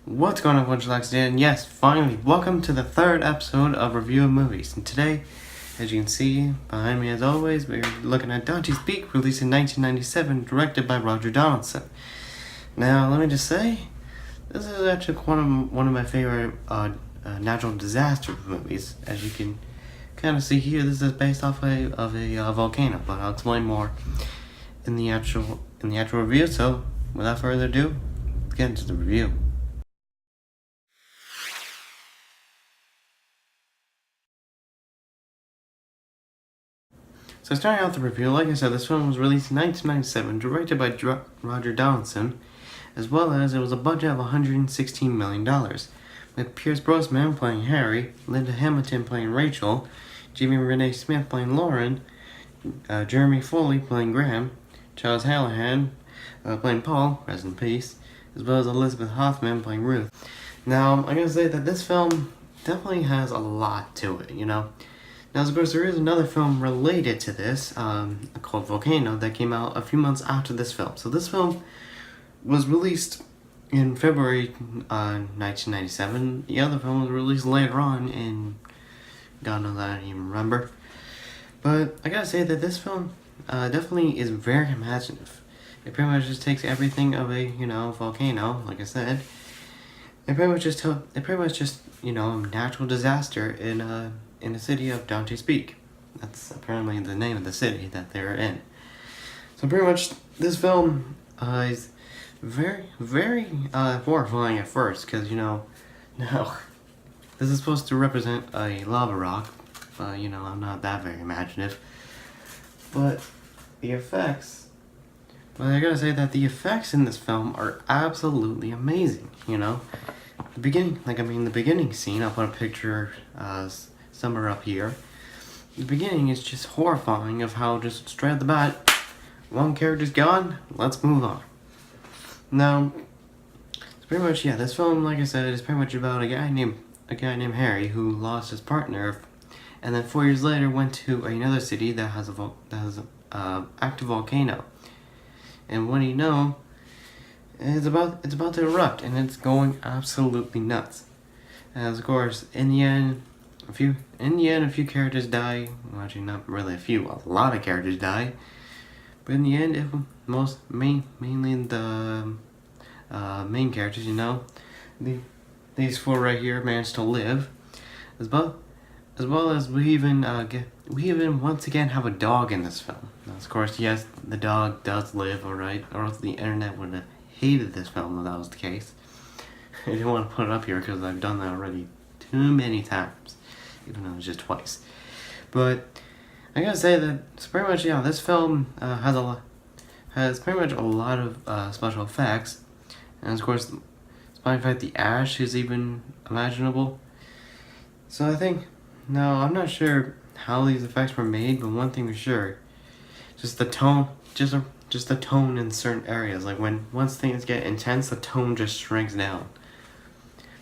What's going on, Punchline? And yes, finally, welcome to the third episode of Review of Movies. And today, as you can see behind me as always, we're looking at Dante's Peak, released in 1997, directed by Roger Donaldson. Now, let me just say, this is actually one of my favorite natural disaster movies. As you can kind of see here, this is based off of a volcano, but I'll explain more in the actual review. So, without further ado, let's get into the review. So starting out the review, like I said, this film was released in 1997, directed by Roger Donaldson, as well as it was a budget of $116 million, with Pierce Brosnan playing Harry, Linda Hamilton playing Rachel, Jamie Renee Smith playing Lauren, Jeremy Foley playing Graham, Charles Hallahan playing Paul, rest in peace, as well as Elizabeth Hoffman playing Ruth. Now, I'm going to say that this film definitely has a lot to it, you know. Now, of course, there is another film related to this, called Volcano, that came out a few months after this film. So this film was released in February 1997. The other film was released later on in, God knows, I don't even remember. But I gotta say that this film definitely is very imaginative. It pretty much just takes everything of a, volcano, like I said. It pretty much just, natural disaster in the city of Dante's Peak. That's apparently the name of the city that they're in. So pretty much this film is very, very horrifying at first, because, now, this is supposed to represent a lava rock, but, I'm not that very imaginative. But the effects, I gotta say that the effects in this film are absolutely amazing, The beginning scene, I'll put a picture somewhere up here. The beginning is just horrifying of how just straight at the bat, one character's gone, let's move on. Now, it's pretty much, this film, like I said, is pretty much about a guy named Harry who lost his partner, and then 4 years later went to another city that has a active volcano. And what do you know, it's about to erupt, and it's going absolutely nuts. As of course, in the end, a few characters die. Well, actually, not really a few. A lot of characters die. But in the end, mainly the main characters. These four right here managed to live, as well as we even once again have a dog in this film. Now, of course, yes, the dog does live, alright, or else the internet would have hated this film if that was the case. I didn't want to put it up here because I've done that already too many times, even though it's just twice. But I gotta say that it's pretty much, this film has pretty much a lot of special effects, and of course, despite the fact the ash is even imaginable. So I think, now I'm not sure how these effects were made, but one thing for sure, just the tone, just the tone in certain areas. Like once things get intense, the tone just shrinks down.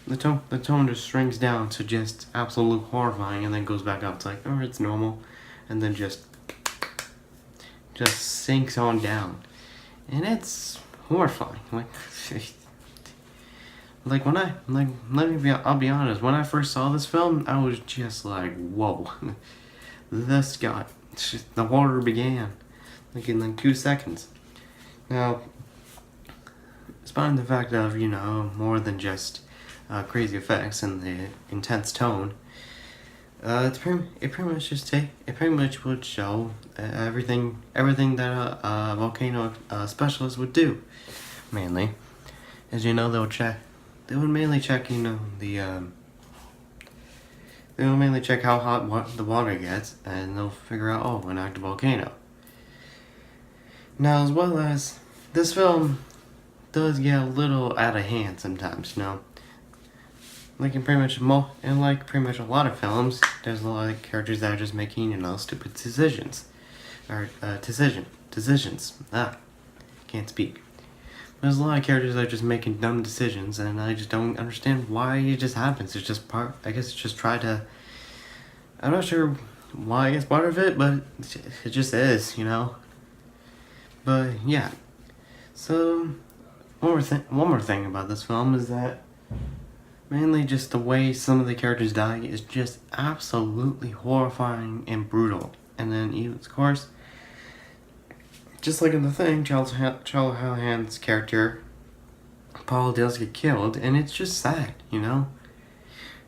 The tone just shrinks down to just absolute horrifying, and then goes back up to like, oh, it's normal, and then just sinks on down, and it's horrifying. I'll be honest. When I first saw this film, I was just like, whoa, the horror began, like in like 2 seconds. Now, despite the fact of more than just crazy effects and the intense tone, it pretty much would show everything that a volcano specialist would do. Mainly, as they would mainly check they will mainly check how hot the water gets, and they'll figure out, an active volcano. Now, as well as this film does get a little out of hand sometimes, like in pretty much a lot of films, there's a lot of characters that are just making, stupid decisions. Or, decisions. Can't speak. There's a lot of characters that are just making dumb decisions, and I just don't understand why it just happens. It's just I guess it's just I'm not sure why it's part of it, but it just is, But, yeah. So, one more thing about this film is that Mainly just the way some of the characters die is just absolutely horrifying and brutal. And then, of course, just like in the thing, Charles Hallahan's character, Paul, does get killed, and it's just sad, you know?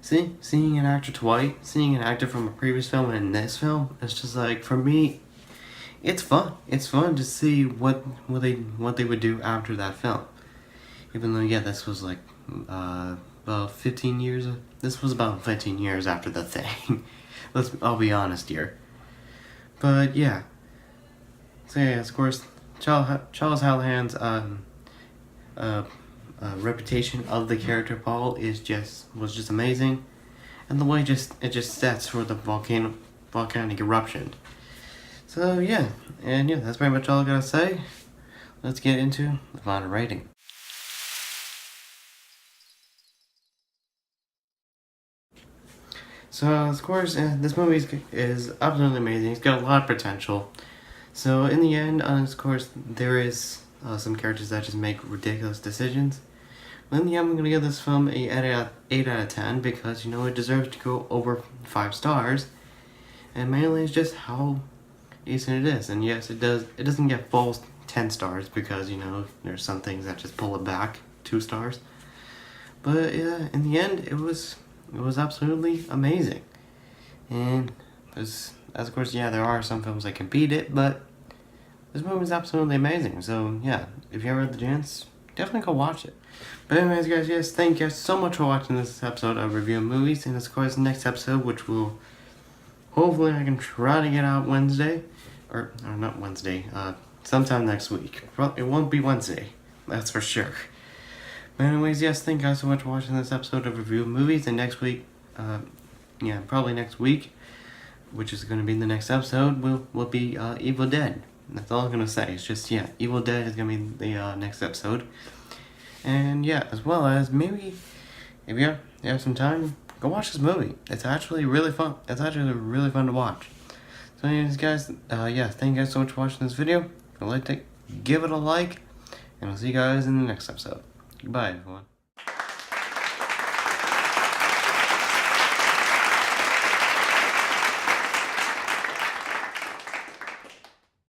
Seeing an actor twice, seeing an actor from a previous film and in this film, it's just like, for me, it's fun. It's fun to see what they would do after that film. Even though, yeah, this was like, about 15 years, this was about 15 years after the thing. I'll be honest here. But, yeah. So, yeah, of course, Charles Hallahan's, reputation of the character Paul was just amazing, and the way it just sets for the volcanic eruption. So yeah, and yeah, that's pretty much all I gotta say. Let's get into the final rating. So of course, this movie is absolutely amazing. It's got a lot of potential. So in the end, of course, there is some characters that just make ridiculous decisions. In the end, I'm going to give this film a 8 out of 10 because, you know, it deserves to go over 5 stars. And mainly it's just how decent it is. And yes, it doesn't get full 10 stars because, you know, there's some things that just pull it back 2 stars. But yeah, in the end, it was absolutely amazing. And as of course, yeah, there are some films that can beat it, but this movie is absolutely amazing. So yeah, if you ever have the chance, definitely go watch it. But anyways, guys, yes, thank you guys so much for watching this episode of Reviewing Movies. And of course, the next episode, which will hopefully I can try to get out Wednesday, or not Wednesday, sometime next week. It won't be Wednesday, that's for sure. But anyways, yes, thank you guys so much for watching this episode of Reviewing Movies. And next week, probably next week, which is going to be the next episode, will be Evil Dead. That's all I'm going to say. It's just, yeah, Evil Dead is going to be the next episode. And yeah, as well as maybe, if you have some time, go watch this movie. It's actually really fun. It's actually really fun to watch. So anyways, guys, yeah, thank you guys so much for watching this video. If you liked it, give it a like. And I'll see you guys in the next episode. Goodbye, everyone.